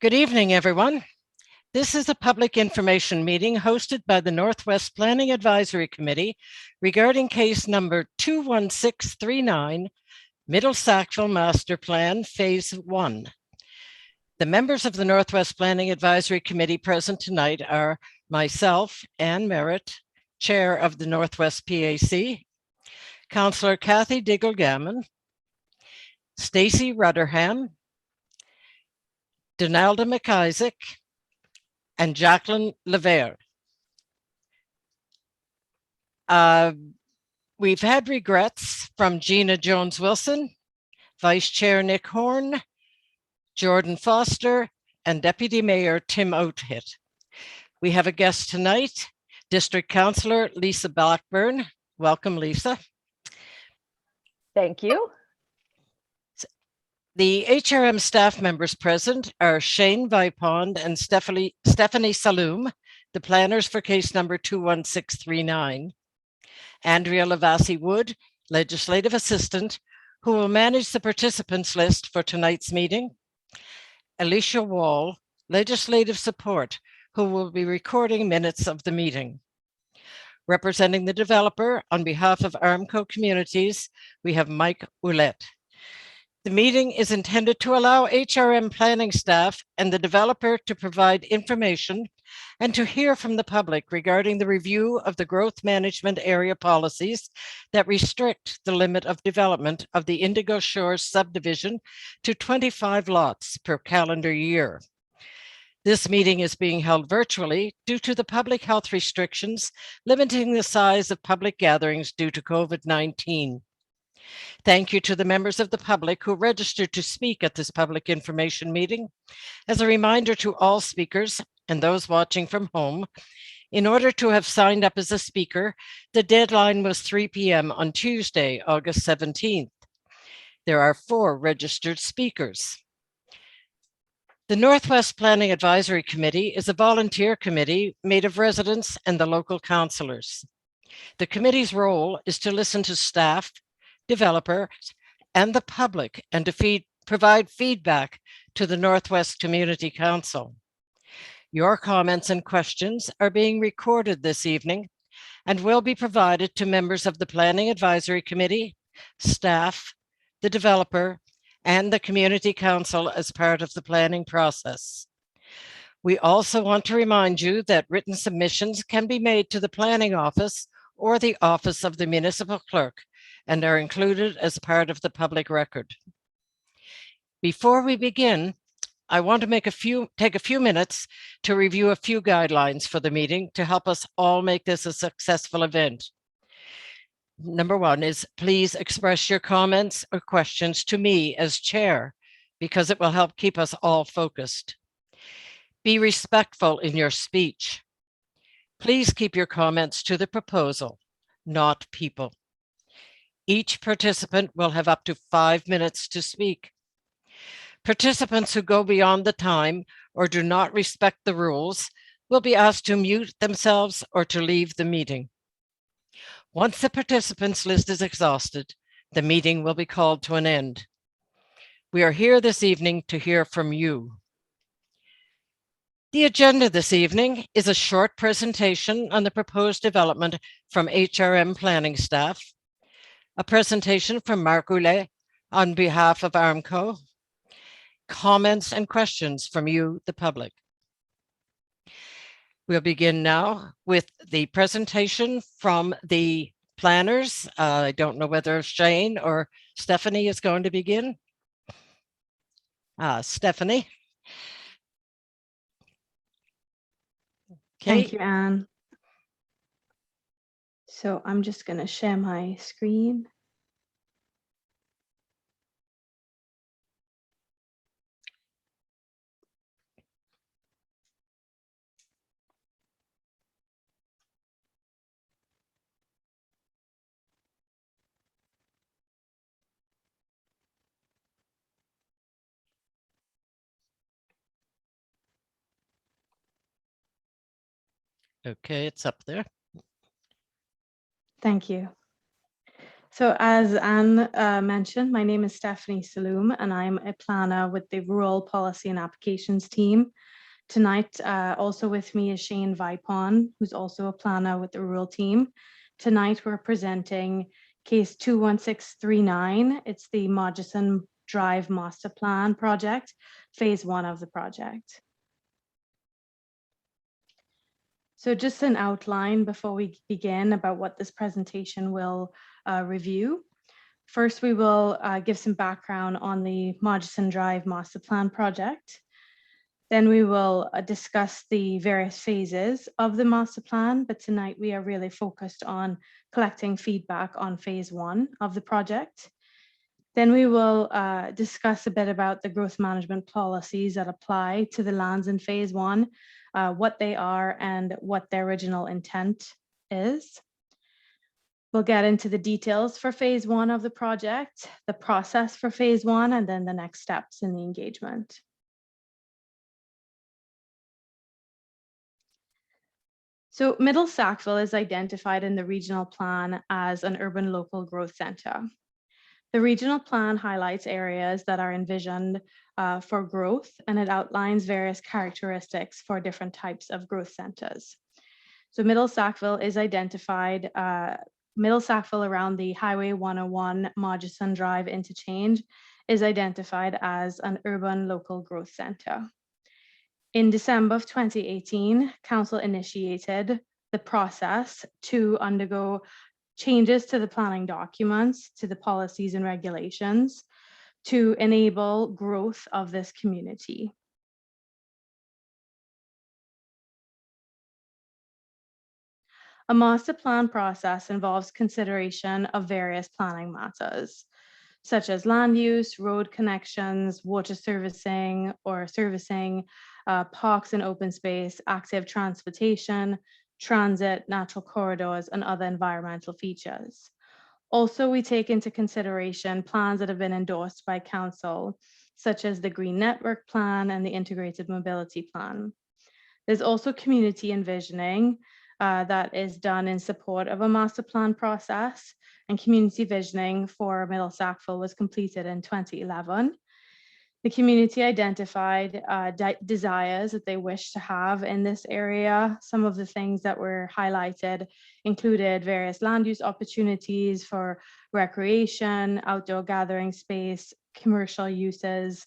Good evening, everyone. This is a public information meeting hosted by the Northwest Planning Advisory Committee regarding case number 21639, Middle Sackville Master Plan, Phase 1. The members of the Northwest Planning Advisory Committee present tonight are myself, Ann Merritt, Chair of the Northwest PAC, Councillor Kathy Diggle-Gammon, Stacey Rudderham, Donalda McIsaac, and Jacqueline Levere. We've had regrets from Gina Jones-Wilson, Vice Chair Nick Horn, Jordan Foster, and Deputy Mayor Tim Oathit. We have a guest tonight, District Councillor Lisa Blackburn. Welcome, Lisa. Thank you. The HRM staff members present are Shane Vipond and Stephanie Saloom, the planners for case number 21639. Andrea Lavassi-Wood, legislative assistant, who will manage the participants list for tonight's meeting. Alicia Wall, legislative support, who will be recording minutes of the meeting. Representing the developer on behalf of Armco Communities, we have Mike Ouellette. The meeting is intended to allow HRM planning staff and the developer to provide information and to hear from the public regarding the review of the growth management area policies that restrict the limit of development of the Indigo Shores subdivision to 25 lots per calendar year. This meeting is being held virtually due to the public health restrictions limiting the size of public gatherings due to COVID-19. Thank you to the members of the public who registered to speak at this public information meeting. As a reminder to all speakers and those watching from home, in order to have signed up as a speaker, the deadline was 3 p.m. on Tuesday, August 17th. There are 4 registered speakers. The Northwest Planning Advisory Committee is a volunteer committee made of residents and the local councillors. The committee's role is to listen to staff, developers, and the public, and to provide feedback to the Northwest Community Council. Your comments and questions are being recorded this evening and will be provided to members of the Planning Advisory Committee, staff, the developer, and the Community Council as part of the planning process. We also want to remind you that written submissions can be made to the Planning Office or the Office of the Municipal Clerk and are included as part of the public record. Before we begin, I want to take a few minutes to review a few guidelines for the meeting to help us all make this a successful event. Number 1 is please express your comments or questions to me as chair, because it will help keep us all focused. Be respectful in your speech. Please keep your comments to the proposal, not people. Each participant will have up to 5 minutes to speak. Participants who go beyond the time or do not respect the rules will be asked to mute themselves or to leave the meeting. Once the participants list is exhausted, the meeting will be called to an end. We are here this evening to hear from you. The agenda this evening is a short presentation on the proposed development from HRM planning staff, a presentation from Mark Ouellette on behalf of Armco, comments and questions from you, the public. We'll begin now with the presentation from the planners. I don't know whether Shane or Stephanie is going to begin. Stephanie. Okay. Thank you, Anne. So I'm just going to share my screen. Okay, it's up there. Thank you. So as Anne mentioned, my name is Stephanie Saloom, and I'm a planner with the Rural Policy and Applications team. Tonight, also with me is Shane Vipon, who's also a planner with the Rural team. Tonight, we're presenting case 21639. It's the Murchison Drive Master Plan project, phase 1 of the project. So just an outline before we begin about what this presentation will review. First, we will give some background on the Murchison Drive Master Plan project. Then we will discuss the various phases of the master plan, but tonight we are really focused on collecting feedback on phase 1 of the project. Then we will discuss a bit about the growth management policies that apply to the lands in phase 1, what they are and what their original intent is. We'll get into the details for phase 1 of the project, the process for phase 1, and then the next steps in the engagement. So Middle Sackville is identified in the regional plan as an urban local growth centre. The regional plan highlights areas that are envisioned for growth, and it outlines various characteristics for different types of growth centres. So Middle Sackville is identified, Middle Sackville around the Highway 101 Murchison Drive interchange is identified as an urban local growth centre. In December of 2018, Council initiated the process to undergo changes to the planning documents, to the policies and regulations to enable growth of this community. A master plan process involves consideration of various planning matters, such as land use, road connections, water servicing or servicing, parks and open space, active transportation, transit, natural corridors, and other environmental features. Also, we take into consideration plans that have been endorsed by Council, such as the Green Network Plan and the Integrated Mobility Plan. There's also community envisioning that is done in support of a master plan process, and community visioning for Middle Sackville was completed in 2011. The community identified desires that they wish to have in this area. Some of the things that were highlighted included various land use opportunities for recreation, outdoor gathering space, commercial uses,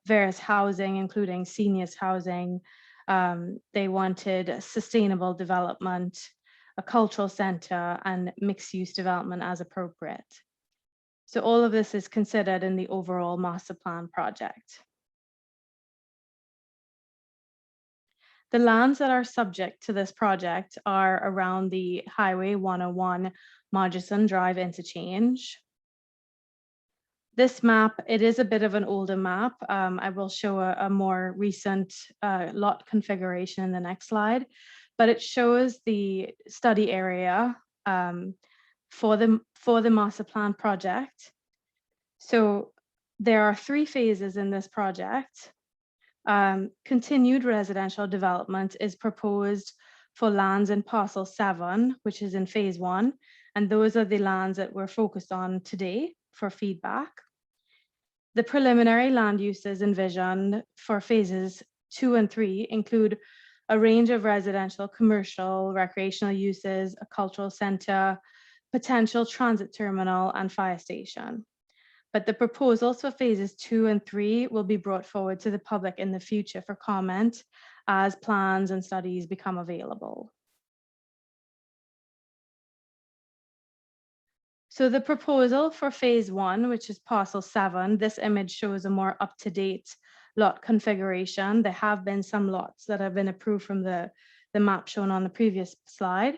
various housing, including seniors housing. They wanted sustainable development, a cultural center, and mixed use development as appropriate. So all of this is considered in the overall master plan project. The lands that are subject to this project are around the Highway 101 Murchison Drive interchange. This map, it is a bit of an older map. I will show a more recent lot configuration in the next slide, but it shows the study area for the master plan project. So there are 3 phases in this project. Continued residential development is proposed for lands in parcel 7, which is in phase 1. And those are the lands that we're focused on today for feedback. The preliminary land uses envisioned for phases 2 and 3 include a range of residential, commercial, recreational uses, a cultural center, potential transit terminal, and fire station. But the proposals for phases 2 and 3 will be brought forward to the public in the future for comment as plans and studies become available. So the proposal for phase 1, which is parcel 7, this image shows a more up-to-date lot configuration. There have been some lots that have been approved from the map shown on the previous slide.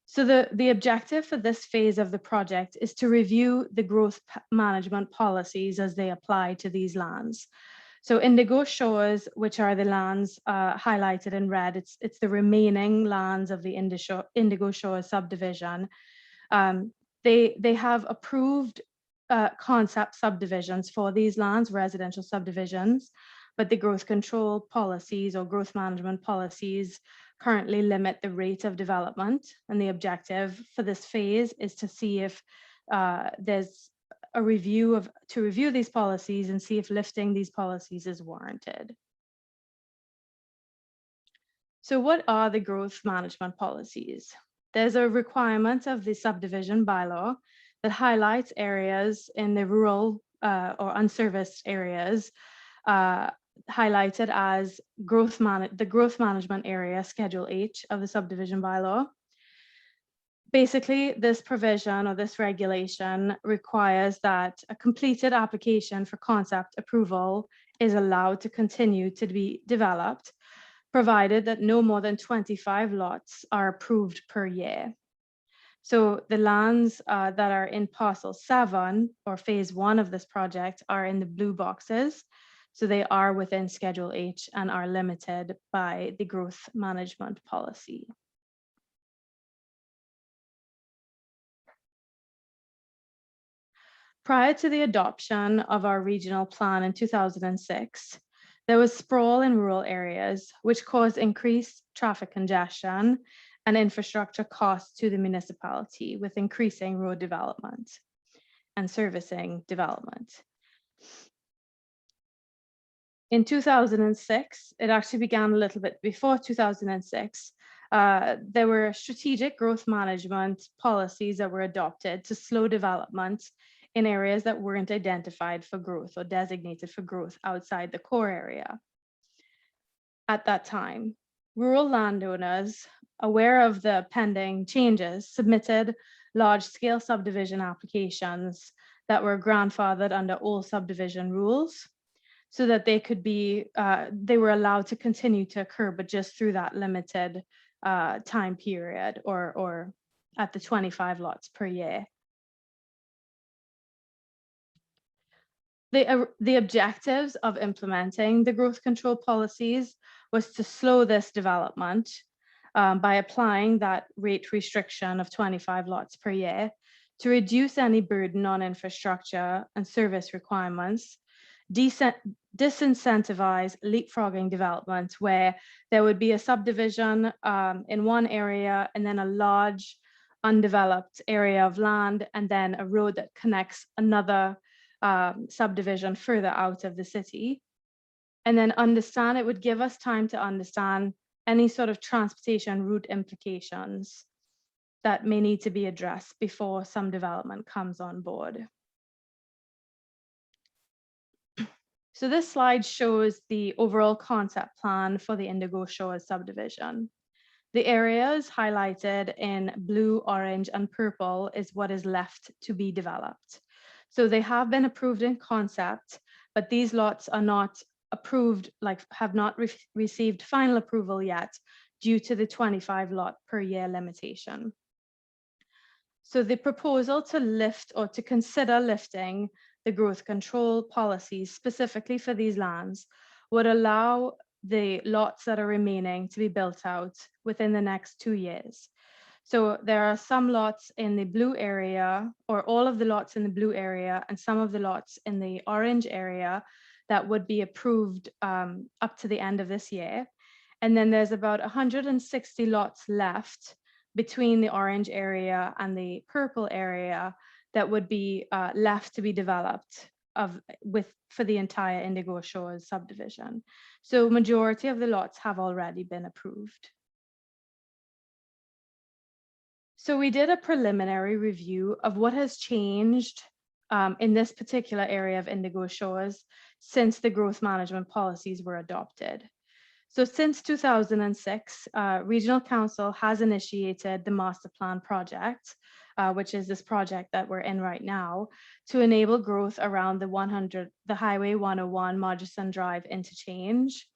So the objective for this phase of the project is to review the growth management policies as they apply to these lands. So Indigo Shores, which are the lands highlighted in red, it's the remaining lands of the Indigo Shores subdivision. They have approved concept subdivisions for these lands, residential subdivisions, but the growth control policies or growth management policies currently limit the rate of development. And the objective for this phase is to see if there's a to review these policies and see if lifting these policies is warranted. So what are the growth management policies? There's a requirement of the subdivision bylaw that highlights areas in the rural or unserviced areas highlighted as the growth management area, Schedule H of the subdivision bylaw. Basically, this provision or this regulation requires that a completed application for concept approval is allowed to continue to be developed, provided that no more than 25 lots are approved per year. So the lands that are in parcel 7 or phase 1 of this project are in the blue boxes. So they are within Schedule H and are limited by the growth management policy. Prior to the adoption of our regional plan in 2006, there was sprawl in rural areas, which caused increased traffic congestion and infrastructure costs to the municipality, with increasing road development and servicing development. In 2006, it actually began a little bit before 2006, there were strategic growth management policies that were adopted to slow development in areas that weren't identified for growth or designated for growth outside the core area. At that time, rural landowners, aware of the pending changes, submitted large-scale subdivision applications that were grandfathered under all subdivision rules, so that they could be, they were allowed to continue to occur, but just through that limited time period, or at the 25 lots per year. The objectives of implementing the growth control policies was to slow this development by applying that rate restriction of 25 lots per year, to reduce any burden on infrastructure and service requirements, disincentivize leapfrogging development, where there would be a subdivision in one area and then a large undeveloped area of land, and then a road that connects another subdivision further out of the city. And then it would give us time to understand any sort of transportation route implications that may need to be addressed before some development comes on board. So this slide shows the overall concept plan for the Indigo Shores subdivision. The areas highlighted in blue, orange, and purple is what is left to be developed. So they have been approved in concept, but these lots are not approved, have not received final approval yet, due to the 25 lot per year limitation. So the proposal to lift or to consider lifting the growth control policies specifically for these lands would allow the lots that are remaining to be built out within the next 2 years. So there are some lots in the blue area, or all of the lots in the blue area, and some of the lots in the orange area that would be approved up to the end of this year. And then there's about 160 lots left between the orange area and the purple area that would be left to be developed for the entire Indigo Shores subdivision. So majority of the lots have already been approved. So we did a preliminary review of what has changed in this particular area of Indigo Shores since the growth management policies were adopted. So since 2006, Regional Council has initiated the Master Plan project, which is this project that we're in right now, to enable growth around the Highway 101 Murchison Drive interchange.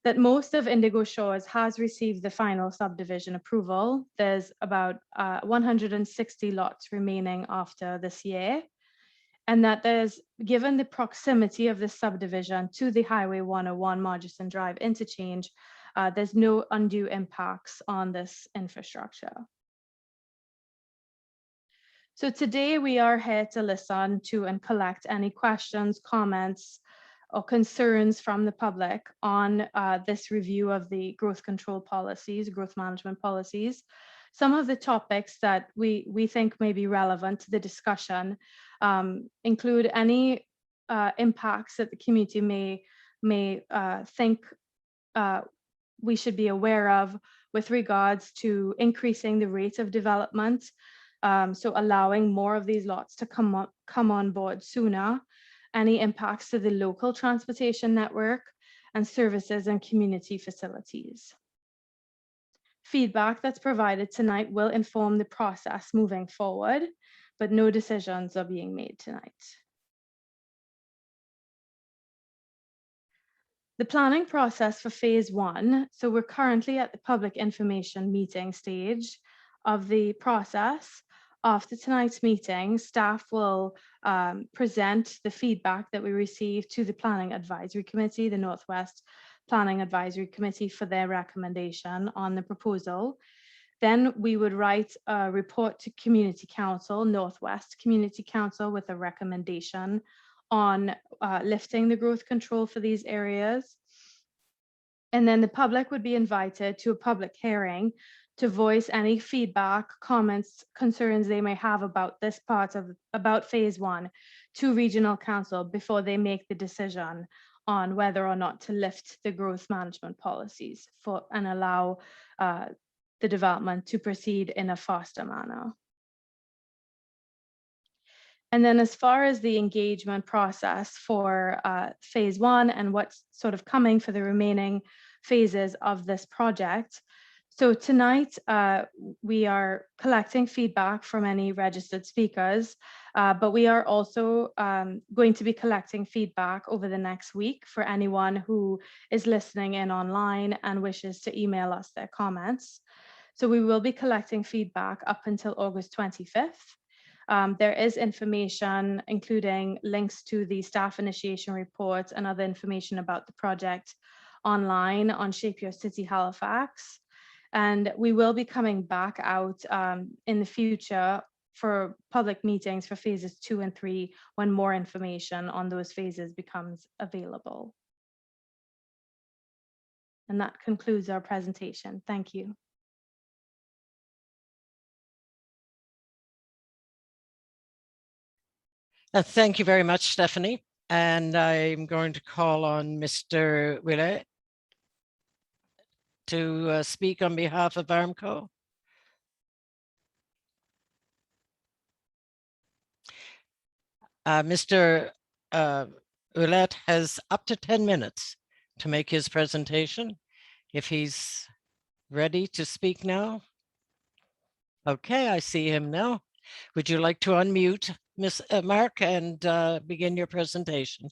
That most of Indigo Shores has received the final subdivision approval. There's about 160 lots remaining after this year. And that given the proximity of this subdivision to the Highway 101 Murchison Drive interchange, there's no undue impacts on this infrastructure. So today we are here to listen to and collect any questions, comments, or concerns from the public on this review of the growth control policies, growth management policies. some of the topics that we think may be relevant to the discussion include any impacts that the community may think we should be aware of with regards to increasing the rate of development, so allowing more of these lots to come on board sooner, any impacts to the local transportation network and services and community facilities. Feedback that's provided tonight will inform the process moving forward, but no decisions are being made tonight. The planning process for phase 1, so we're currently at the public information meeting stage of the process. After tonight's meeting, staff will present the feedback that we received to the Planning Advisory Committee, the Northwest Planning Advisory Committee, for their recommendation on the proposal. Then we would write a report to Community Council, Northwest Community Council, with a recommendation on lifting the growth control for these areas. And then the public would be invited to a public hearing to voice any feedback, comments, concerns they may have about this part of, about phase 1 to Regional Council before they make the decision on whether or not to lift the growth management policies for and allow the development to proceed in a faster manner. And then as far as the engagement process for phase 1 and what's sort of coming for the remaining phases of this project. So tonight, we are collecting feedback from any registered speakers, but we are also going to be collecting feedback over the next week for anyone who is listening in online and wishes to email us their comments. So we will be collecting feedback up until August 25th. There is information, including links to the staff initiation reports and other information about the project online on Shape Your City Halifax. And we will be coming back out in the future for public meetings for phases 2 and 3 when more information on those phases becomes available. And that concludes our presentation. Thank you. Thank you very much, Stephanie. And I'm going to call on Mr. Willett to speak on behalf of Armco. Mr. Willett has up to 10 minutes to make his presentation. If he's ready to speak now. Okay, I see him now. Would you like to unmute, Mark, and begin your presentation?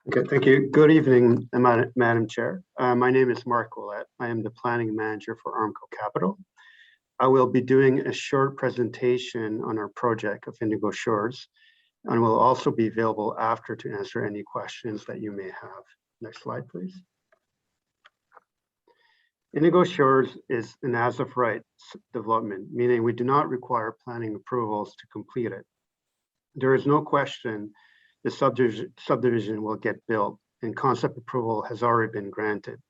Okay, thank you. Good evening, Madam Chair. My name is Mark Willett. I am the Planning Manager for Armco Capital. I will be doing a short presentation on our project of Indigo Shores, and will also be available after to answer any questions that you may have. Next slide, please. Indigo Shores is an as-of-right development, meaning we do not require planning approvals to complete it. There is no question the subdivision will get built, and concept approval has already been granted,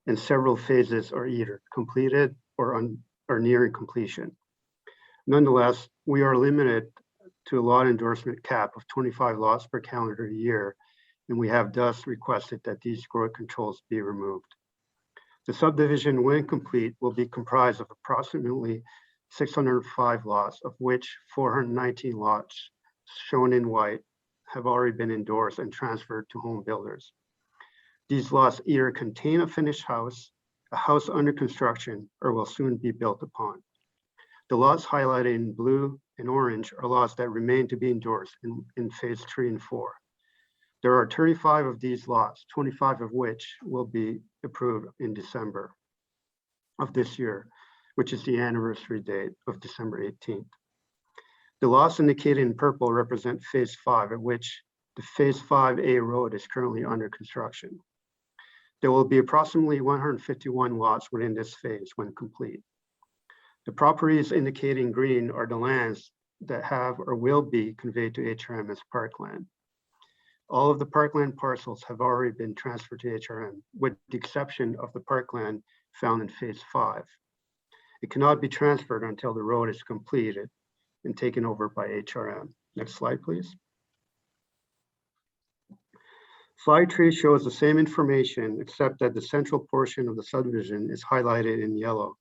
and several phases are either completed or nearing completion. Nonetheless, we are limited to a lot endorsement cap of 25 lots per calendar year, and we have thus requested that these growth controls be removed. The subdivision, when complete, will be comprised of approximately 605 lots, of which 419 lots, shown in white, have already been endorsed and transferred to home builders. These lots either contain a finished house, a house under construction, or will soon be built upon. The lots highlighted in blue and orange are lots that remain to be endorsed in phase 3 and 4. There are 35 of these lots, 25 of which will be approved in December of this year, which is the anniversary date of December 18th. The lots indicated in purple represent phase 5, at which the phase 5A road is currently under construction. There will be approximately 151 lots within this phase when complete. The properties indicated in green are the lands that have or will be conveyed to HRM as parkland. All of the parkland parcels have already been transferred to HRM, with the exception of the parkland found in phase 5. It cannot be transferred until the road is completed and taken over by HRM. Next slide, please. Slide 3 shows the same information, except that the central portion of the subdivision is highlighted in yellow.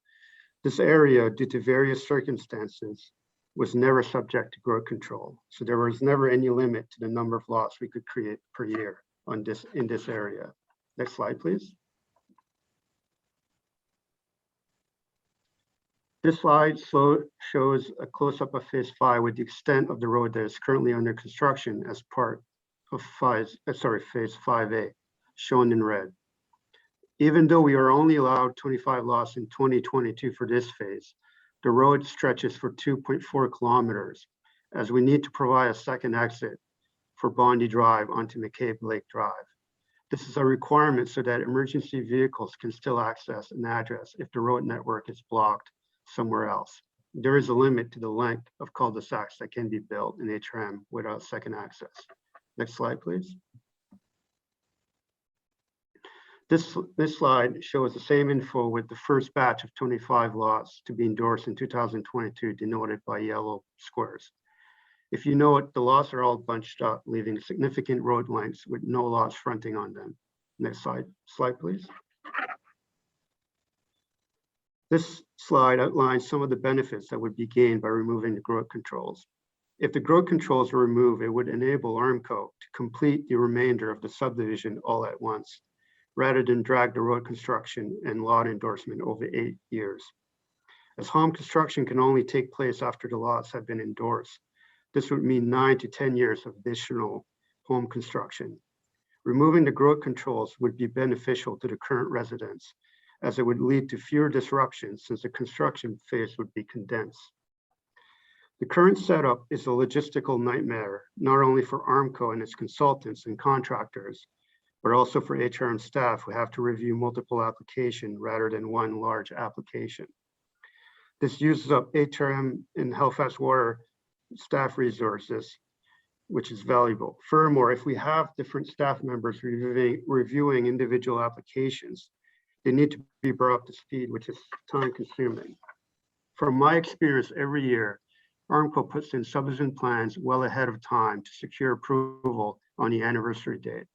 This area, due to various circumstances, was never subject to growth control. So there was never any limit to the number of lots we could create per year in this area. Next slide, please. This slide shows a close-up of phase 5 with the extent of the road that is currently under construction as part of phase 5A, shown in red. Even though we are only allowed 25 lots in 2022 for this phase, the road stretches for 2.4 kilometers, as we need to provide a second exit for Bondi Drive onto McCabe Lake Drive. This is a requirement so that emergency vehicles can still access an address if the road network is blocked somewhere else. There is a limit to the length of cul-de-sacs that can be built in HRM without second access. Next slide, please. This slide shows the same info with the first batch of 25 lots to be endorsed in 2022, denoted by yellow squares. If you note, the lots are all bunched up, leaving significant road lengths with no lots fronting on them. Next slide, please. This slide outlines some of the benefits that would be gained by removing the growth controls. If the growth controls were removed, it would enable Armco to complete the remainder of the subdivision all at once, rather than drag the road construction and lot endorsement over 8 years. As home construction can only take place after the lots have been endorsed, this would mean 9 to 10 years of additional home construction. Removing the growth controls would be beneficial to the current residents, as it would lead to fewer disruptions since the construction phase would be condensed. The current setup is a logistical nightmare, not only for Armco and its consultants and contractors, but also for HRM staff who have to review multiple applications rather than one large application. This uses up HRM and Halifax Water staff resources, which is valuable. Furthermore, if we have different staff members reviewing individual applications, they need to be brought up to speed, which is time consuming. From my experience, every year, Armco puts in subdivision plans well ahead of time to secure approval on the anniversary date.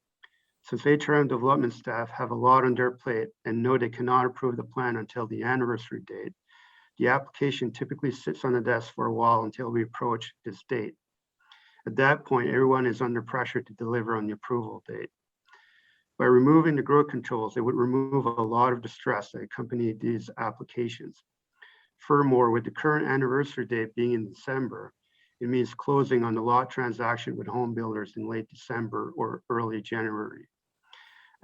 Since HRM development staff have a lot on their plate and know they cannot approve the plan until the anniversary date, the application typically sits on the desk for a while until we approach this date. At that point, everyone is under pressure to deliver on the approval date. By removing the growth controls, it would remove a lot of the stress that accompanied these applications. Furthermore, with the current anniversary date being in December, it means closing on the lot transaction with home builders in late December or early January.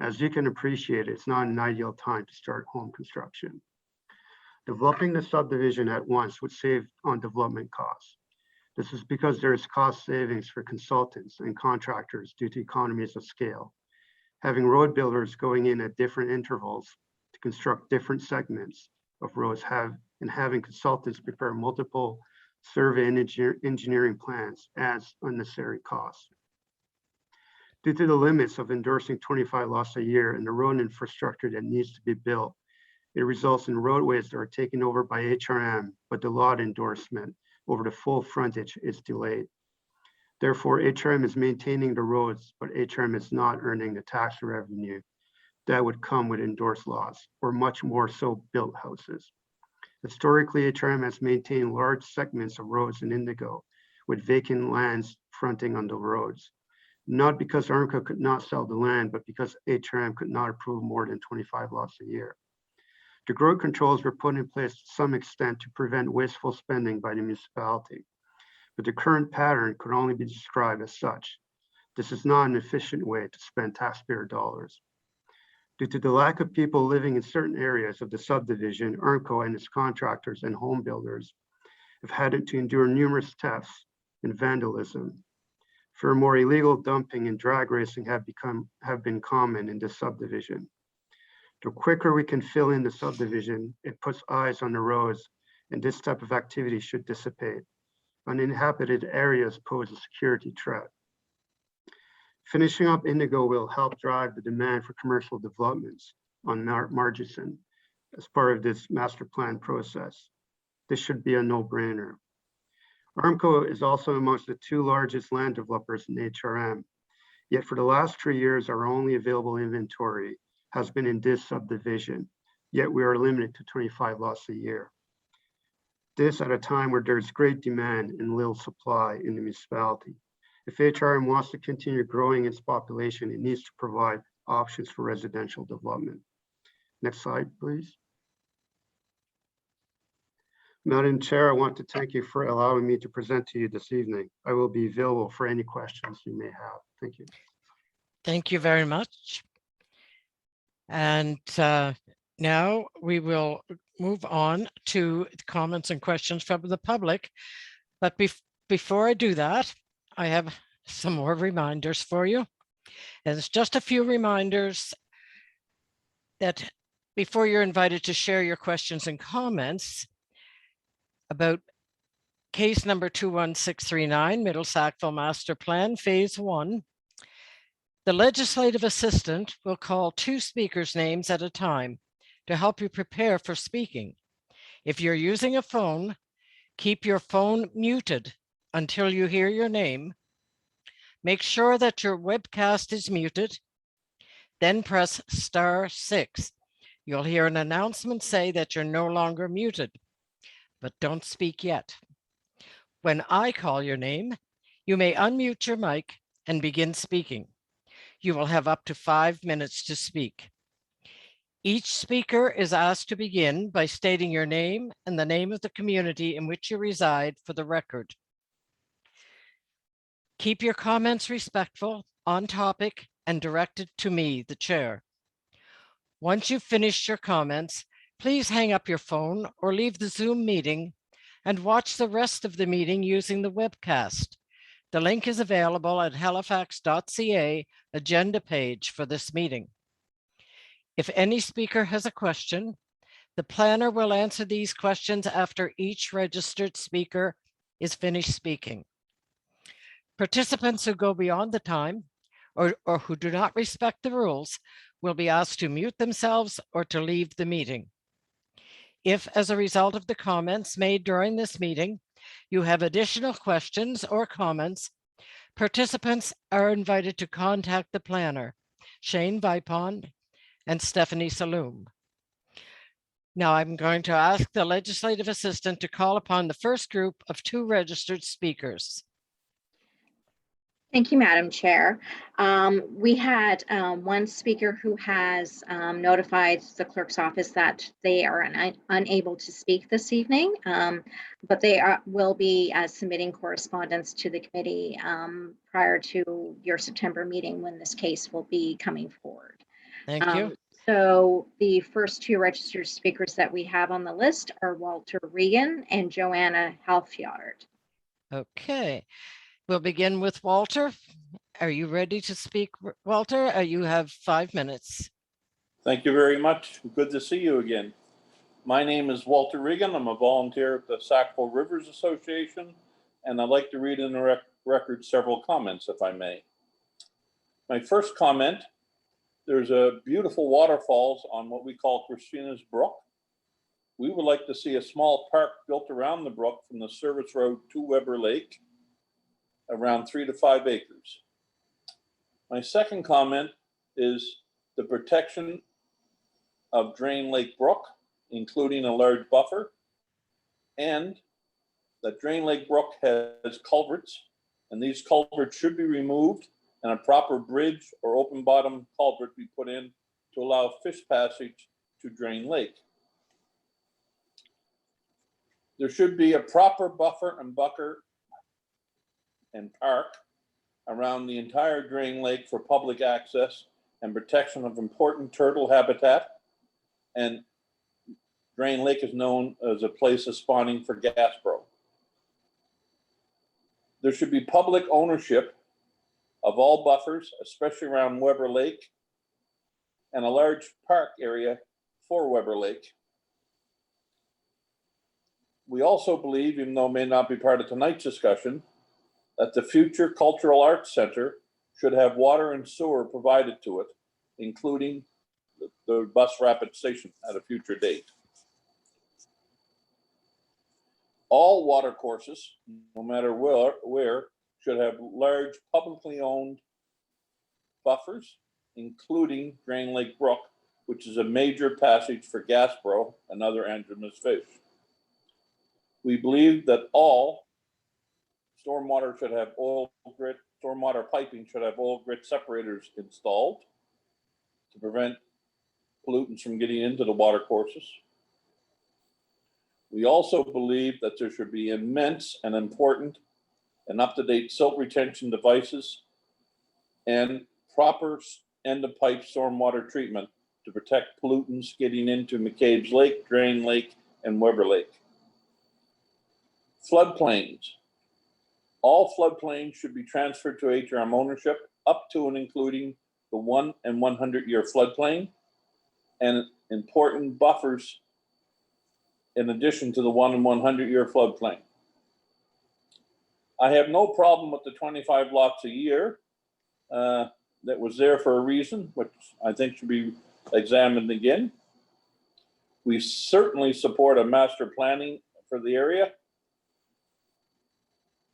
As you can appreciate, it's not an ideal time to start home construction. Developing the subdivision at once would save on development costs. This is because there is cost savings for consultants and contractors due to economies of scale. Having road builders going in at different intervals to construct different segments of roads and having consultants prepare multiple survey and engineering plans adds unnecessary costs. Due to the limits of endorsing 25 lots a year and the road infrastructure that needs to be built, it results in roadways that are taken over by HRM, but the lot endorsement over the full frontage is delayed. Therefore, HRM is maintaining the roads, but HRM is not earning the tax revenue that would come with endorsed lots, or much more so built houses. Historically, HRM has maintained large segments of roads in Indigo with vacant lands fronting on the roads, not because Armco could not sell the land, but because HRM could not approve more than 25 lots a year. The growth controls were put in place to some extent to prevent wasteful spending by the municipality, but the current pattern could only be described as such. This is not an efficient way to spend taxpayer dollars. Due to the lack of people living in certain areas of the subdivision, Armco and its contractors and home builders have had to endure numerous thefts and vandalism. Furthermore, illegal dumping and drag racing have been common in this subdivision. The quicker we can fill in the subdivision, it puts eyes on the roads, and this type of activity should dissipate. Uninhabited areas pose a security threat. Finishing up Indigo will help drive the demand for commercial developments on Margison as part of this master plan process. This should be a no-brainer. Armco is also amongst the 2 largest land developers in HRM. Yet for the last 3 years, our only available inventory has been in this subdivision. Yet we are limited to 25 lots a year. This at a time where there's great demand and little supply in the municipality. If HRM wants to continue growing its population, it needs to provide options for residential development. Next slide, please. Madam Chair, I want to thank you for allowing me to present to you this evening. I will be available for any questions you may have. Thank you. Thank you very much. And now we will move on to comments and questions from the public. But before I do that, I have some more reminders for you. And it's just a few reminders that before you're invited to share your questions and comments about case number 21639, Middle Sackville Master Plan, Phase 1, the legislative assistant will call 2 speakers' names at a time to help you prepare for speaking. If you're using a phone, keep your phone muted until you hear your name. Make sure that your webcast is muted, then press *6. You'll hear an announcement say that you're no longer muted, but don't speak yet. When I call your name, you may unmute your mic and begin speaking. You will have up to 5 minutes to speak. Each speaker is asked to begin by stating your name and the name of the community in which you reside for the record. Keep your comments respectful, on topic, and directed to me, the chair. Once you've finished your comments, please hang up your phone or leave the Zoom meeting and watch the rest of the meeting using the webcast. The link is available at halifax.ca agenda page for this meeting. If any speaker has a question, the planner will answer these questions after each registered speaker is finished speaking. Participants who go beyond the time or who do not respect the rules will be asked to mute themselves or to leave the meeting. If, as a result of the comments made during this meeting, you have additional questions or comments, participants are invited to contact the planner, Shane Vipond and Stephanie Saloom. Now I'm going to ask the legislative assistant to call upon the first group of 2 registered speakers. Thank you, Madam Chair. We had one speaker who has notified the clerk's office that they are unable to speak this evening, but they will be submitting correspondence to the committee prior to your September meeting when this case will be coming forward. Thank you. So the first 2 registered speakers that we have on the list are Walter Regan and Joanna Halfyard. Okay. We'll begin with Walter. Are you ready to speak, Walter? You have 5 minutes. Thank you very much. Good to see you again. My name is Walter Regan. I'm a volunteer at the Sackville Rivers Association, and I'd like to read in the record several comments, if I may. My first comment, there's a beautiful waterfalls on what we call Christina's Brook. We would like to see a small park built around the brook from the service road to Weber Lake, around 3 to 5 acres. My second comment is the protection of Drain Lake Brook, including a large buffer, and that Drain Lake Brook has culverts, and these culverts should be removed and a proper bridge or open bottom culvert be put in to allow fish passage to Drain Lake. There should be a proper buffer and park around the entire Drain Lake for public access and protection of important turtle habitat. And Drain Lake is known as a place of spawning for Gaspro. There should be public ownership of all buffers, especially around Weber Lake, and a large park area for Weber Lake. We also believe, even though it may not be part of tonight's discussion, that the future Cultural Arts Center should have water and sewer provided to it, including the bus rapid station at a future date. All water courses, no matter where, should have large publicly owned buffers, including Drain Lake Brook, which is a major passage for Gasbro and other anadromous fish. We believe that all stormwater piping should have oil grit separators installed to prevent pollutants from getting into the water courses. We also believe that there should be immense and important and up-to-date silt retention devices and proper end-of-pipe stormwater treatment to protect pollutants getting into McCabe's Lake, Drain Lake, and Weber Lake. Floodplains. All floodplains should be transferred to HRM ownership up to and including the 1 and 100-year floodplain and important buffers in addition to the 1 and 100-year floodplain. I have no problem with the 25 lots a year that was there for a reason, which I think should be examined again. We certainly support a master planning for the area.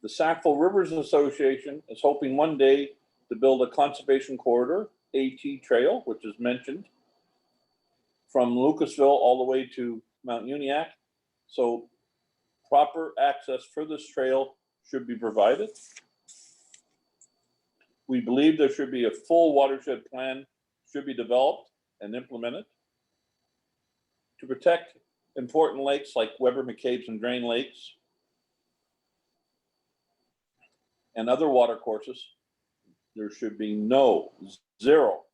The Sackville Rivers Association is hoping one day to build a conservation corridor, AT Trail, which is mentioned, from Lucasville all the way to Mount Uniacke. So proper access for this trail should be provided. We believe there should be a full watershed plan should be developed and implemented to protect important lakes like Weber, McCabe's, and Drain Lakes and other water courses. There should be no direct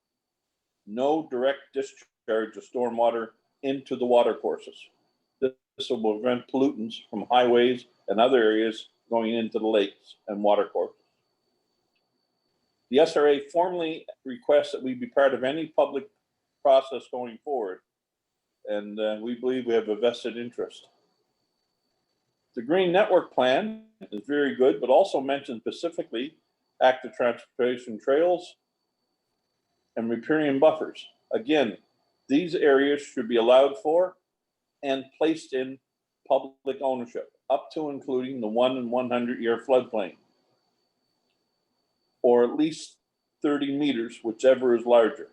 discharge of stormwater into the water courses. This will prevent pollutants from highways and other areas going into the lakes and water courses. The SRA formally requests that we be part of any public process going forward, and we believe we have a vested interest. The Green Network Plan is very good, but also mentions specifically active transportation trails and riparian buffers. Again, these areas should be allowed for and placed in public ownership, up to including the 1 and 100-year floodplain, or at least 30 meters, whichever is larger.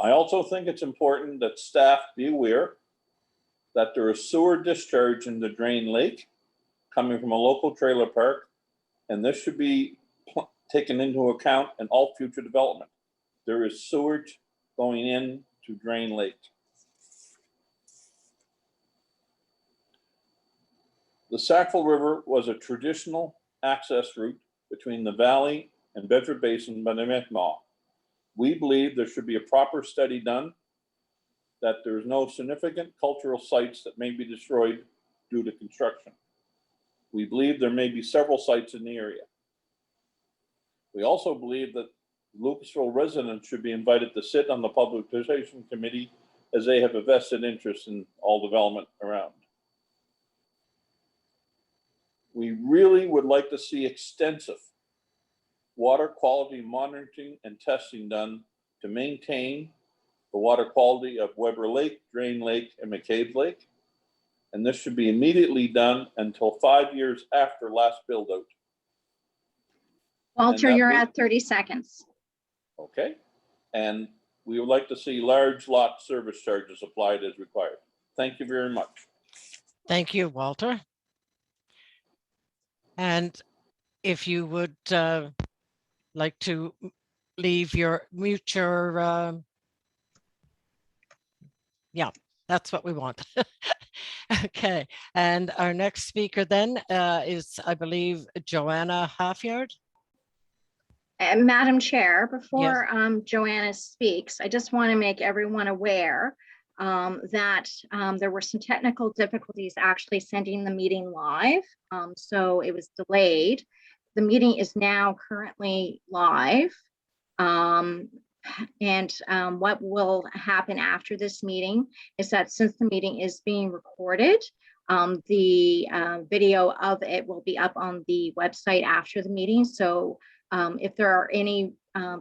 I also think it's important that staff be aware that there is sewer discharge in the Drain Lake coming from a local trailer park, and this should be taken into account in all future development. There is sewage going in to Drain Lake. The Sackville River was a traditional access route between the valley and Bedford Basin by the Mi'kmaq. We believe there should be a proper study done that there is no significant cultural sites that may be destroyed due to construction. We believe there may be several sites in the area. We also believe that Lucasville residents should be invited to sit on the Public Participation Committee, as they have a vested interest in all development around. We really would like to see extensive water quality monitoring and testing done to maintain the water quality of Weber Lake, Drain Lake, and McCabe Lake. And this should be immediately done until 5 years after last build out. Walter, you're at 30 seconds. Okay. And we would like to see large lot service charges applied as required. Thank you very much. Thank you, Walter. And if you would like to mute your, yeah, that's what we want. Okay, and our next speaker then is, I believe, Joanna Halfyard. Madam Chair, before Joanna speaks, I just want to make everyone aware that there were some technical difficulties actually sending the meeting live. So it was delayed. The meeting is now currently live. What will happen after this meeting is that since the meeting is being recorded, the video of it will be up on the website after the meeting. So If there are any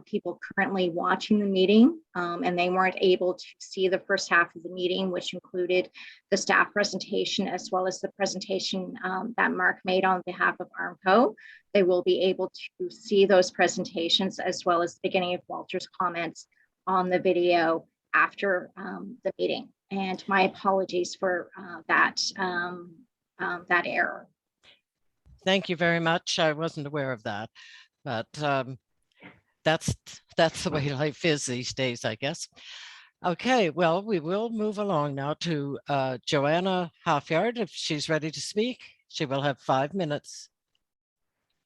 people currently watching the meeting and they weren't able to see the first half of the meeting, which included the staff presentation as well as the presentation that Mark made on behalf of ARMCO, they will be able to see those presentations as well as the beginning of Walter's comments on the video after the meeting. And my apologies for that error. Thank you very much. I wasn't aware of that, but that's the way life is these days, I guess. Okay, well, we will move along now to Joanna Halfyard. If she's ready to speak, she will have 5 minutes.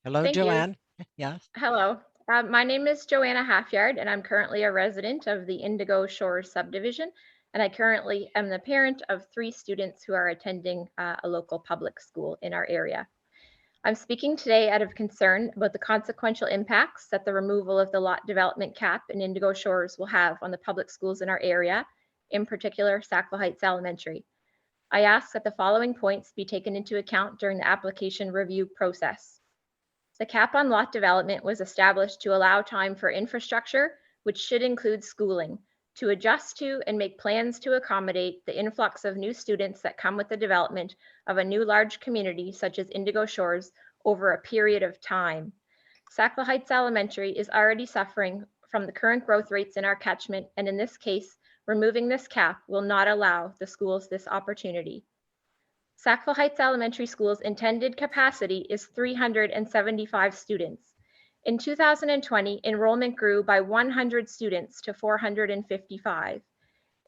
Hello, Thank you. Joanne. Yeah. Hello, my name is Joanna Halfyard, and I'm currently a resident of the Indigo Shores subdivision, and I currently am the parent of 3 students who are attending a local public school in our area. I'm speaking today out of concern about the consequential impacts that the removal of the lot development cap in Indigo Shores will have on the public schools in our area, in particular Sackville Heights Elementary. I ask that the following points be taken into account during the application review process. The cap on lot development was established to allow time for infrastructure, which should include schooling, to adjust to and make plans to accommodate the influx of new students that come with the development of a new large community such as Indigo Shores over a period of time. Sackville Heights Elementary is already suffering from the current growth rates in our catchment, and in this case, removing this cap will not allow the schools this opportunity. Sackville Heights Elementary School's intended capacity is 375 students. In 2020, enrollment grew by 100 students to 455.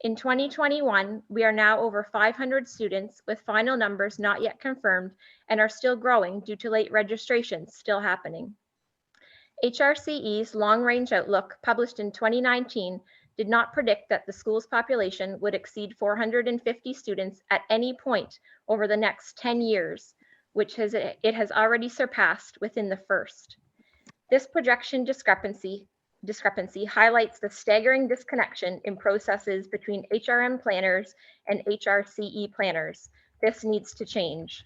In 2021, we are now over 500 students with final numbers not yet confirmed and are still growing due to late registrations still happening. HRCE's long-range outlook published in 2019 did not predict that the school's population would exceed 450 students at any point over the next 10 years, which it has already surpassed within the first. This projection discrepancy highlights the staggering disconnection in processes between HRM planners and HRCE planners. This needs to change.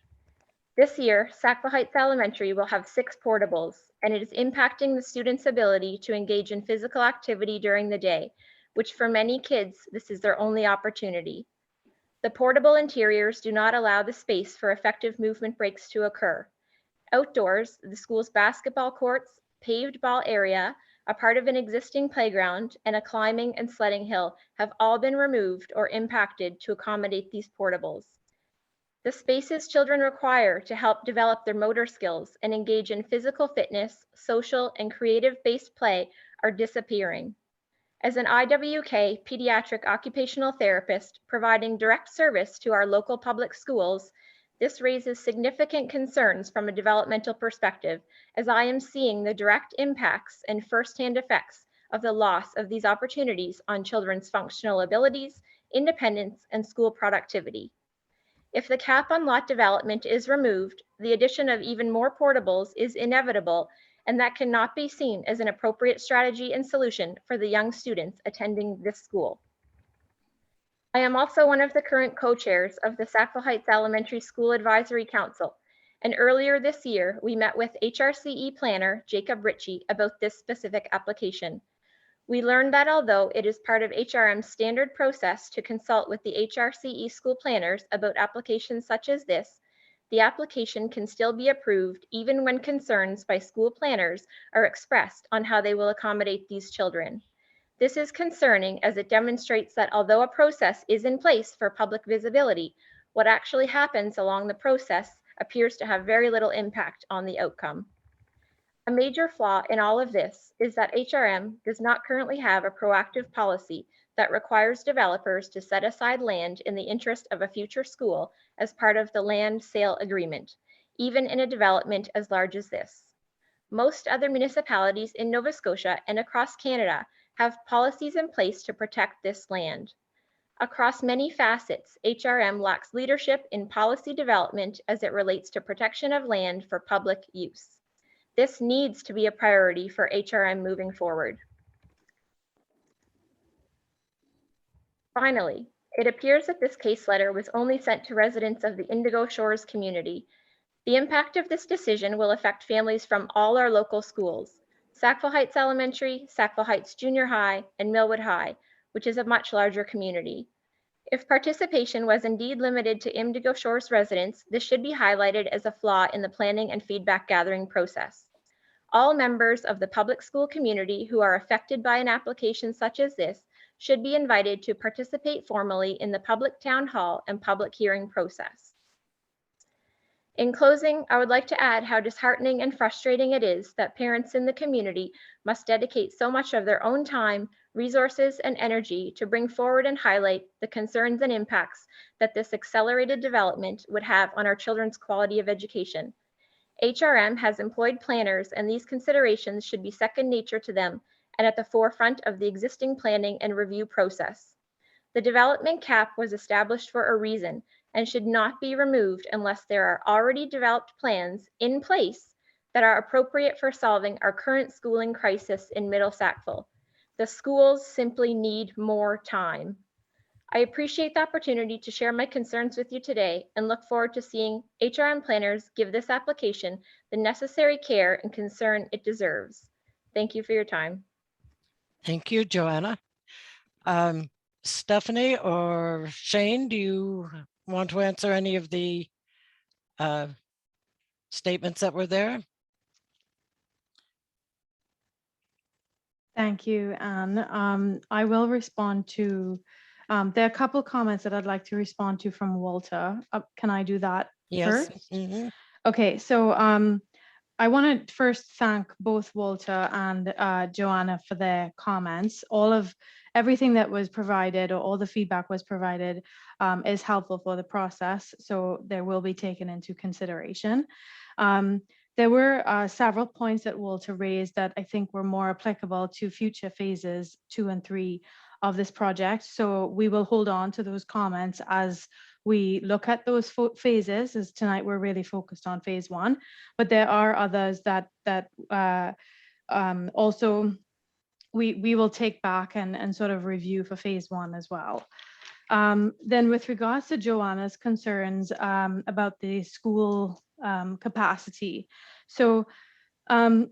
This year, Sackville Heights Elementary will have 6 portables, and it is impacting the students' ability to engage in physical activity during the day, which for many kids, this is their only opportunity. The portable interiors do not allow the space for effective movement breaks to occur. Outdoors, the school's basketball courts, paved ball area, a part of an existing playground, and a climbing and sledding hill have all been removed or impacted to accommodate these portables. The spaces children require to help develop their motor skills and engage in physical fitness, social, and creative-based play are disappearing. As an IWK pediatric occupational therapist providing direct service to our local public schools, this raises significant concerns from a developmental perspective, as I am seeing the direct impacts and firsthand effects of the loss of these opportunities on children's functional abilities, independence, and school productivity. If the cap on lot development is removed, the addition of even more portables is inevitable, and that cannot be seen as an appropriate strategy and solution for the young students attending this school. I am also one of the current co-chairs of the Sackville Heights Elementary School Advisory Council, and earlier this year, we met with HRCE planner Jacob Ritchie about this specific application. We learned that although it is part of HRM's standard process to consult with the HRCE school planners about applications such as this, the application can still be approved even when concerns by school planners are expressed on how they will accommodate these children. This is concerning as it demonstrates that although a process is in place for public visibility, what actually happens along the process appears to have very little impact on the outcome. A major flaw in all of this is that HRM does not currently have a proactive policy that requires developers to set aside land in the interest of a future school as part of the land sale agreement, even in a development as large as this. Most other municipalities in Nova Scotia and across Canada have policies in place to protect this land. Across many facets, HRM lacks leadership in policy development as it relates to protection of land for public use. This needs to be a priority for HRM moving forward. Finally, it appears that this case letter was only sent to residents of the Indigo Shores community. The impact of this decision will affect families from all our local schools. Sackville Heights Elementary, Sackville Heights Junior High, and Millwood High, which is a much larger community. If participation was indeed limited to Indigo Shores residents, this should be highlighted as a flaw in the planning and feedback gathering process. All members of the public school community who are affected by an application such as this should be invited to participate formally in the public town hall and public hearing process. In closing, I would like to add how disheartening and frustrating it is that parents in the community must dedicate so much of their own time, resources, and energy to bring forward and highlight the concerns and impacts that this accelerated development would have on our children's quality of education. HRM has employed planners, and these considerations should be second nature to them and at the forefront of the existing planning and review process. The development cap was established for a reason and should not be removed unless there are already developed plans in place that are appropriate for solving our current schooling crisis in Middle Sackville. The schools simply need more time. I appreciate the opportunity to share my concerns with you today and look forward to seeing HRM planners give this application the necessary care and concern it deserves. Thank you for your time. Thank you, Joanna. Stephanie or Shane, do you want to answer any of the statements that were there? Thank you, Anne. I will respond to, there are a couple comments that I'd like to respond to from Walter. Can I do that Yes. first? Mhm. Okay, so I want to first thank both Walter and Joanna for their comments. Everything that was provided, or all the feedback was provided, is helpful for the process, so they will be taken into consideration. There were several points that Walter raised that I think were more applicable to future phases 2 and 3 of this project. So we will hold on to those comments as we look at those phases, as tonight we're really focused on phase 1, but there are others that also we will take back and sort of review for phase 1 as well. Then with regards to Joanna's concerns about the school capacity. So the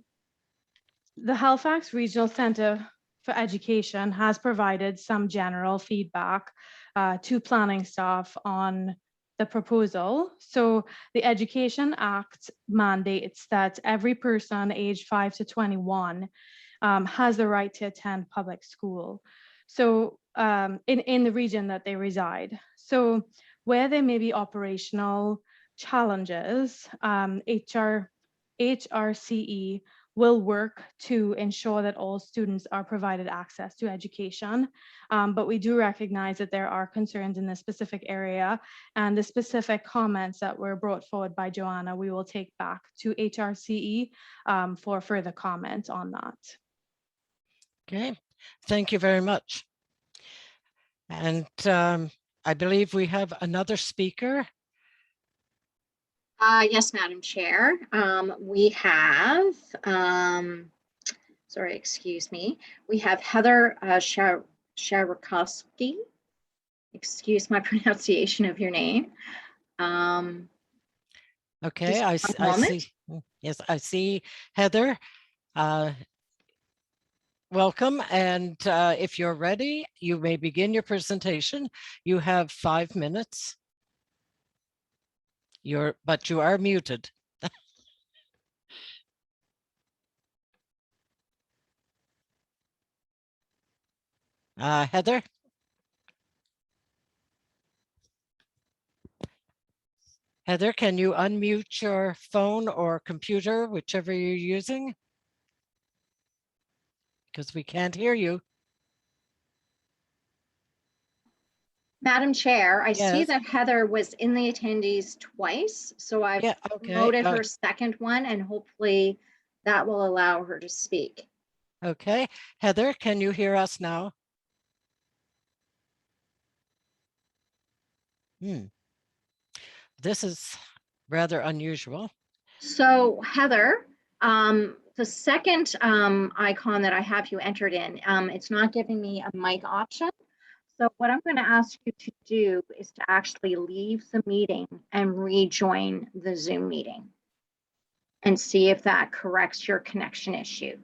Halifax Regional Center for Education has provided some general feedback to planning staff on the proposal. So the Education Act mandates that every person aged 5 to 21 has the right to attend public school. So in the region that they reside. So where there may be operational challenges, HRCE will work to ensure that all students are provided access to education. But we do recognize that there are concerns in this specific area, and the specific comments that were brought forward by Joanna, we will take back to HRCE for further comment on that. Okay, thank you very much. And I believe we have another speaker. Yes, Madam Chair. We have, sorry, excuse me. We have Heather Sharakowski. Excuse my pronunciation of your name. Okay, Just I one see. Yes, I see Heather. Welcome, and if you're ready, you may begin your presentation. You have 5 minutes. But you are muted. Heather? Heather, can you unmute your phone or computer, whichever you're using? Because we can't hear you. Madam Chair, I see Yes. that Heather was in the attendees twice, so I've Yeah, okay. promoted her second one, and hopefully that will allow her to speak. Okay. Heather, can you hear us now? This is rather unusual. So Heather, the second icon that I have you entered in, it's not giving me a mic option. So what I'm going to ask you to do is to actually leave the meeting and rejoin the Zoom meeting and see if that corrects your connection issue.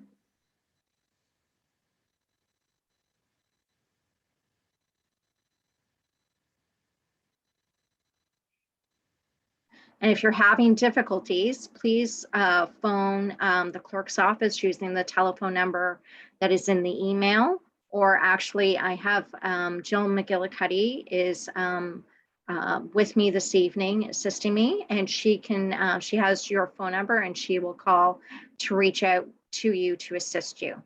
And if you're having difficulties, please phone the clerk's office using the telephone number that is in the email. Or actually, I have Jill McGillicuddy is with me this evening, assisting me, and she has your phone number and she will call to reach out to you to assist you.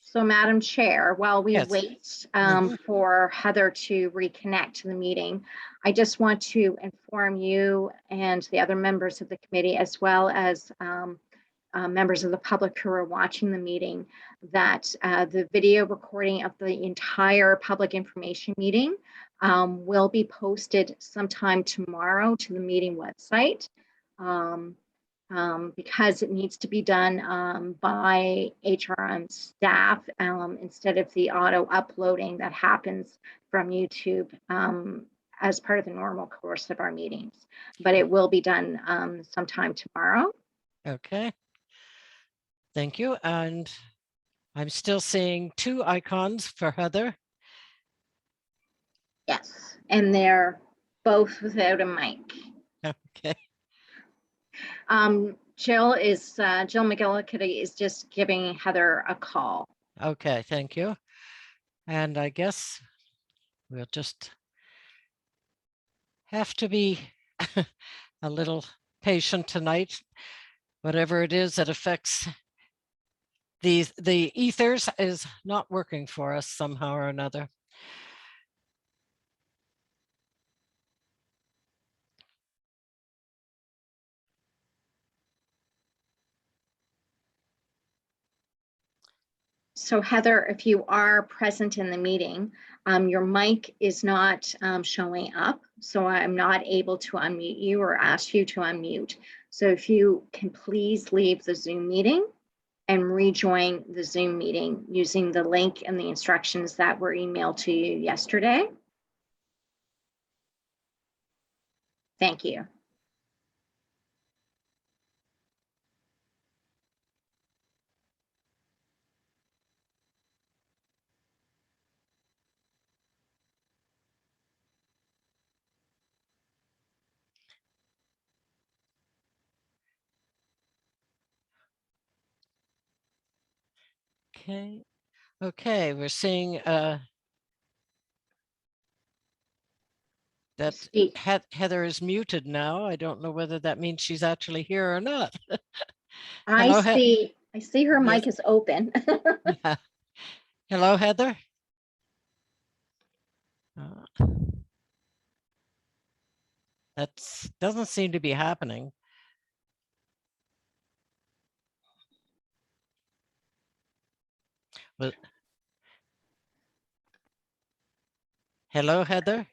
So, Madam Chair, while we Yes. wait Mhm. for Heather to reconnect to the meeting, I just want to inform you and the other members of the committee, as well as members of the public who are watching the meeting, that the video recording of the entire public information meeting will be posted sometime tomorrow to the meeting website. Because it needs to be done by HRM staff instead of the auto uploading that happens from YouTube as part of the normal course of our meetings. But it will be done sometime tomorrow. Okay. Thank you. And I'm still seeing 2 icons for Heather. Yes, and they're both without a mic. Okay. Jill McGillicuddy is just giving Heather a call. Okay, thank you. And I guess we'll just have to be a little patient tonight. Whatever it is that affects the ethers is not working for us somehow or another. So Heather, if you are present in the meeting, your mic is not showing up. So I'm not able to unmute you or ask you to unmute. So if you can please leave the Zoom meeting and rejoin the Zoom meeting using the link and the instructions that were emailed to you yesterday. Thank you. Okay. Okay, we're seeing that Speak. Heather is muted now. I don't know whether that means she's actually here or not. I Hello, see her Yes. mic is open. Yeah. Hello, Heather. That doesn't seem to be happening. Well, hello, Heather.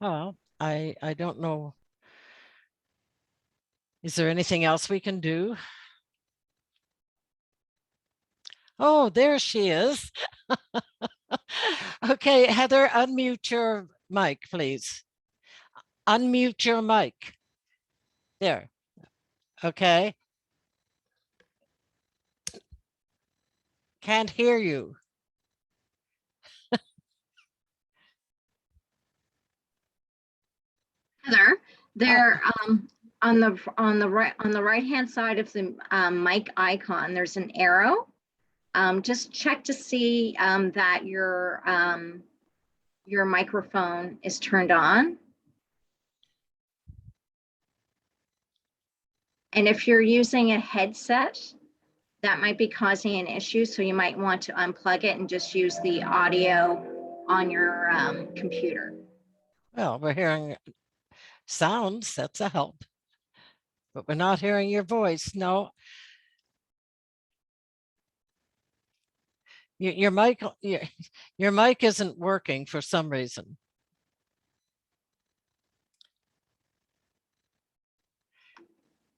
Oh, I don't know. Is there anything else we can do? Oh, there she is. Okay, Heather, unmute your mic, please. Unmute your mic. There. Okay. Can't hear you. Heather, there on the right hand side of the mic icon, there's an arrow. Just check to see that your microphone is turned on. And if you're using a headset, that might be causing an issue. So you might want to unplug it and just use the audio on your computer. Well, we're hearing sounds. That's a help. But we're not hearing your voice. No. Your mic isn't working for some reason.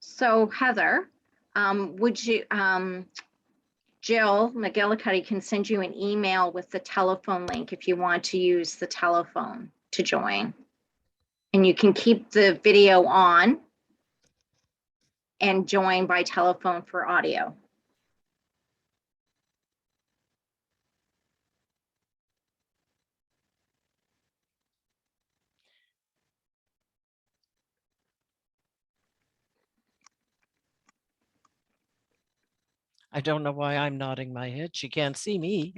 So Heather, would you, Jill McGillicuddy can send you an email with the telephone link if you want to use the telephone to join. And and you can keep the video on and join by telephone for audio. I don't know why I'm nodding my head. She can't see me.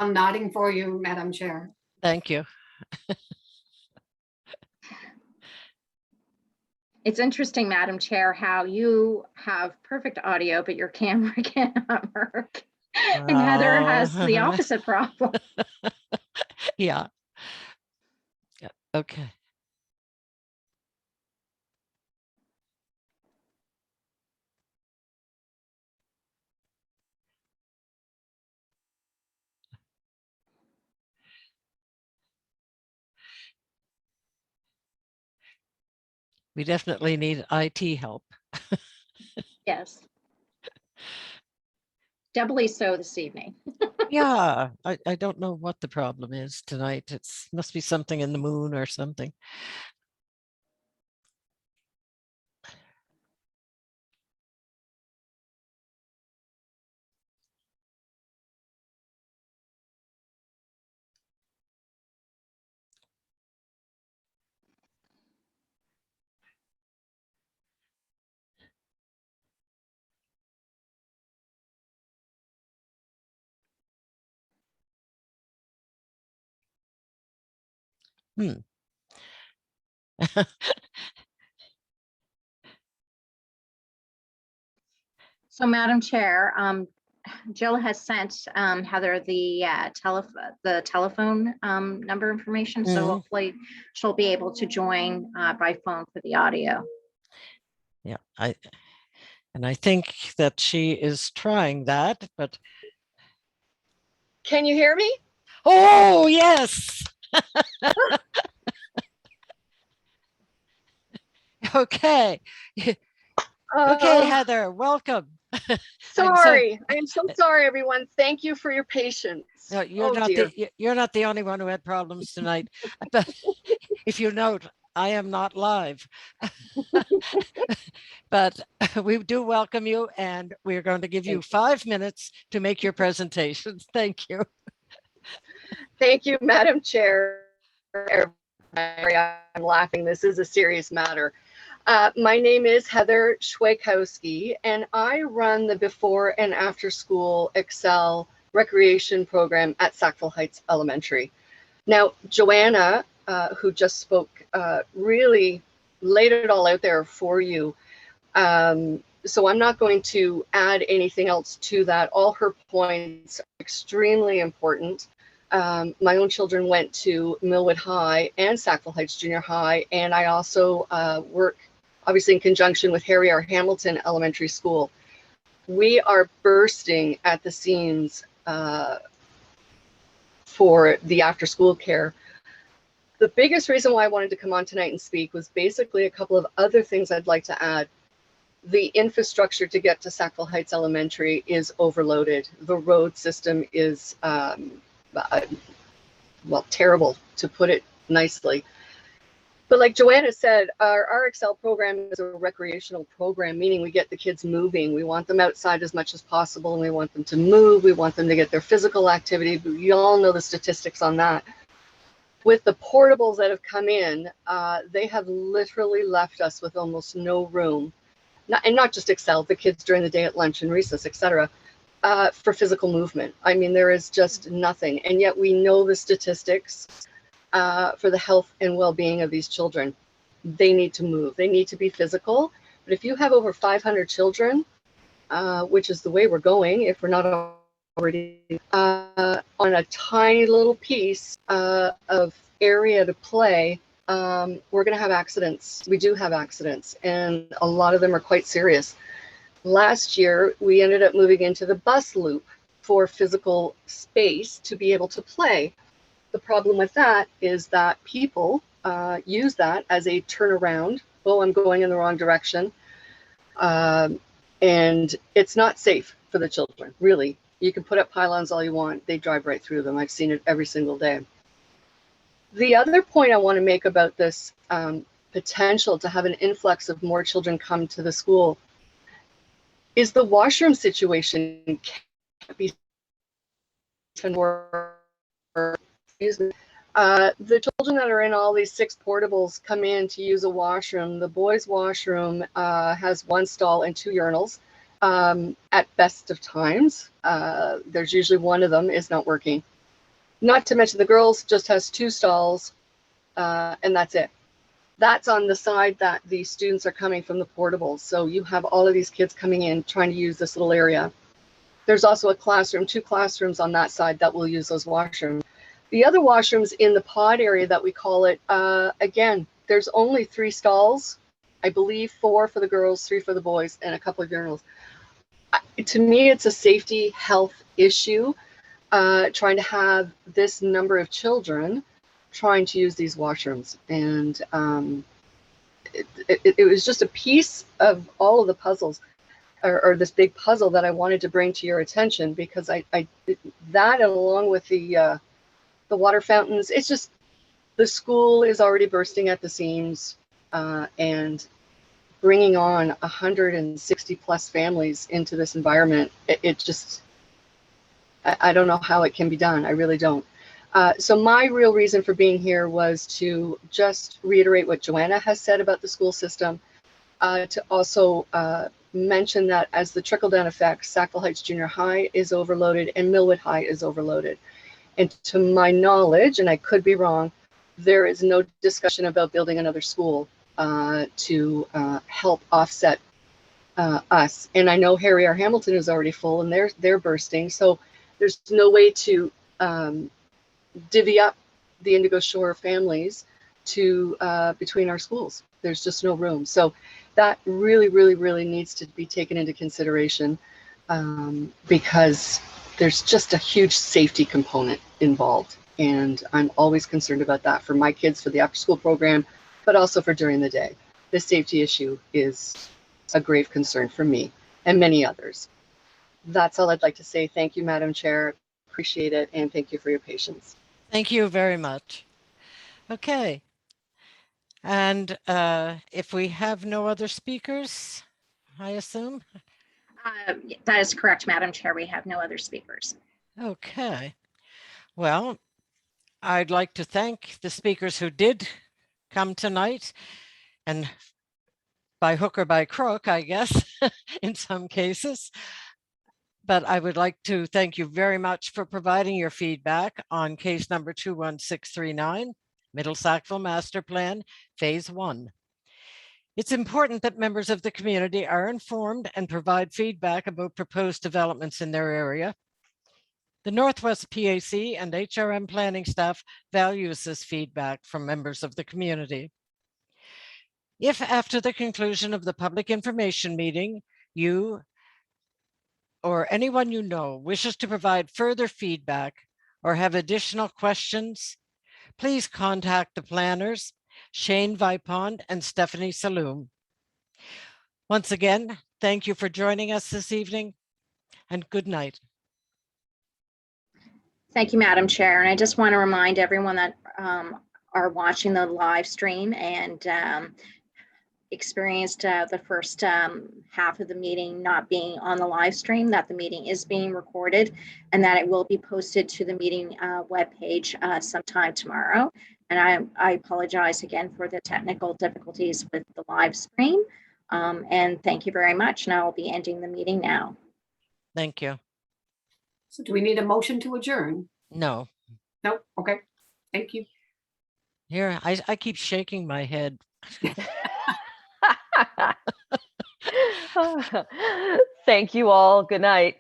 I'm nodding for you, Madam Chair. Thank you. It's interesting, Madam Chair, how you have perfect audio, but your camera cannot work. And Heather has the opposite problem. Yeah. Yeah. Okay. We definitely need IT help. Yes. Doubly so this evening. Yeah, I don't know what the problem is tonight. It's must be something in the moon or something. Hmm. So, Madam Chair, Jill has sent Heather the telephone number information. So Mhm. hopefully she'll be able to join by phone for the audio. Yeah, I think that she is trying that, but Can you hear me? oh yes. Okay. Okay, Heather, welcome. Sorry, I am so sorry, everyone. Thank you for your patience. No, you're Oh, not dear. you're not the only one who had problems tonight. But if you note, I am not live. But we do welcome you, and we're going to give you 5 minutes to make your presentations. Thank you. Thank you, Madam Chair. I'm laughing. This is a serious matter. My name is Heather Schweikowski, and I run the before and after school Excel recreation program at Sackville Heights Elementary. Now, Joanna, who just spoke, really laid it all out there for you. So I'm not going to add anything else to that. All her points are extremely important. My own children went to Millwood High and Sackville Heights Junior High, and I also work obviously in conjunction with Harry R. Hamilton Elementary School. We are bursting at the seams for the after school care. The biggest reason why I wanted to come on tonight and speak was basically a couple of other things I'd like to add. The infrastructure to get to Sackville Heights Elementary is overloaded. The road system is, well, terrible, to put it nicely. But like Joanna said, our Excel program is a recreational program, meaning we get the kids moving. We want them outside as much as possible, and we want them to move. We want them to get their physical activity. You all know the statistics on that. With the portables that have come in, they have literally left us with almost no room. Not just Excel, the kids during the day at lunch and recess, etc., for physical movement. I mean, there is just nothing. And yet we know the statistics for the health and well-being of these children. They need to move. They need to be physical. But if you have over 500 children, which is the way we're going, if we're not already on a tiny little piece of area to play, we're going to have accidents. We do have accidents, and a lot of them are quite serious. Last year, we ended up moving into the bus loop for physical space to be able to play. The problem with that is that people use that as a turnaround. Oh, I'm going in the wrong direction. And it's not safe for the children, really. You can put up pylons all you want. They drive right through them. I've seen it every single day. The other point I want to make about this potential to have an influx of more children come to the school is the washroom situation can't be more. The children that are in all these 6 portables come in to use a washroom. The boys' washroom has 1 stall and 2 urinals. At best of times, there's usually one of them is not working. Not to mention the girls just has 2 stalls, and that's it. That's on the side that the students are coming from the portables. So you have all of these kids coming in trying to use this little area. There's also a classroom, 2 classrooms on that side that will use those washrooms. The other washrooms in the pod area that we call it, again, there's only 3 stalls. I believe 4 for the girls, 3 for the boys, and a couple of urinals. To me, it's a safety health issue, trying to have this number of children trying to use these washrooms. And it was just a piece of all of the puzzles, or this big puzzle that I wanted to bring to your attention, because that along with the water fountains, it's just, the school is already bursting at the seams, and bringing on 160 plus families into this environment, it just, I don't know how it can be done. I really don't. So my real reason for being here was to just reiterate what Joanna has said about the school system, to also mention that as the trickle-down effect, Sackville Heights Junior High is overloaded and Millwood High is overloaded. And to my knowledge, and I could be wrong, there is no discussion about building another school to help offset us. And I know Harry R. Hamilton is already full and they're bursting. So there's no way to divvy up the Indigo Shore families to between our schools. There's just no room. So that really, really, really needs to be taken into consideration, because there's just a huge safety component involved. And I'm always concerned about that for my kids, for the after school program, but also for during the day. The safety issue is a grave concern for me and many others. That's all I'd like to say. Thank you, Madam Chair. Appreciate it. And thank you for your patience. Thank you very much. Okay. And if we have no other speakers, I assume. That is correct, Madam Chair. We have no other speakers. Okay. Well, I'd like to thank the speakers who did come tonight, and by hook or by crook, I guess, in some cases. But I would like to thank you very much for providing your feedback on case number 21639, Middle Sackville Master Plan, Phase 1. It's important that members of the community are informed and provide feedback about proposed developments in their area. The Northwest PAC and HRM planning staff values this feedback from members of the community. If after the conclusion of the public information meeting, you or anyone you know wishes to provide further feedback or have additional questions, please contact the planners, Shane Vipond and Stephanie Saloom. Once again, thank you for joining us this evening, and good night. Thank you, Madam Chair. And I just want to remind everyone that are watching the live stream and experienced the first half of the meeting not being on the live stream, that the meeting is being recorded and that it will be posted to the meeting webpage sometime tomorrow. And I apologize again for the technical difficulties with the live stream. And thank you very much. And I will be ending the meeting now. Thank you. So do we need a motion to adjourn? No. No? Okay. Thank you. Here, I keep shaking my head. Thank you all. Good night.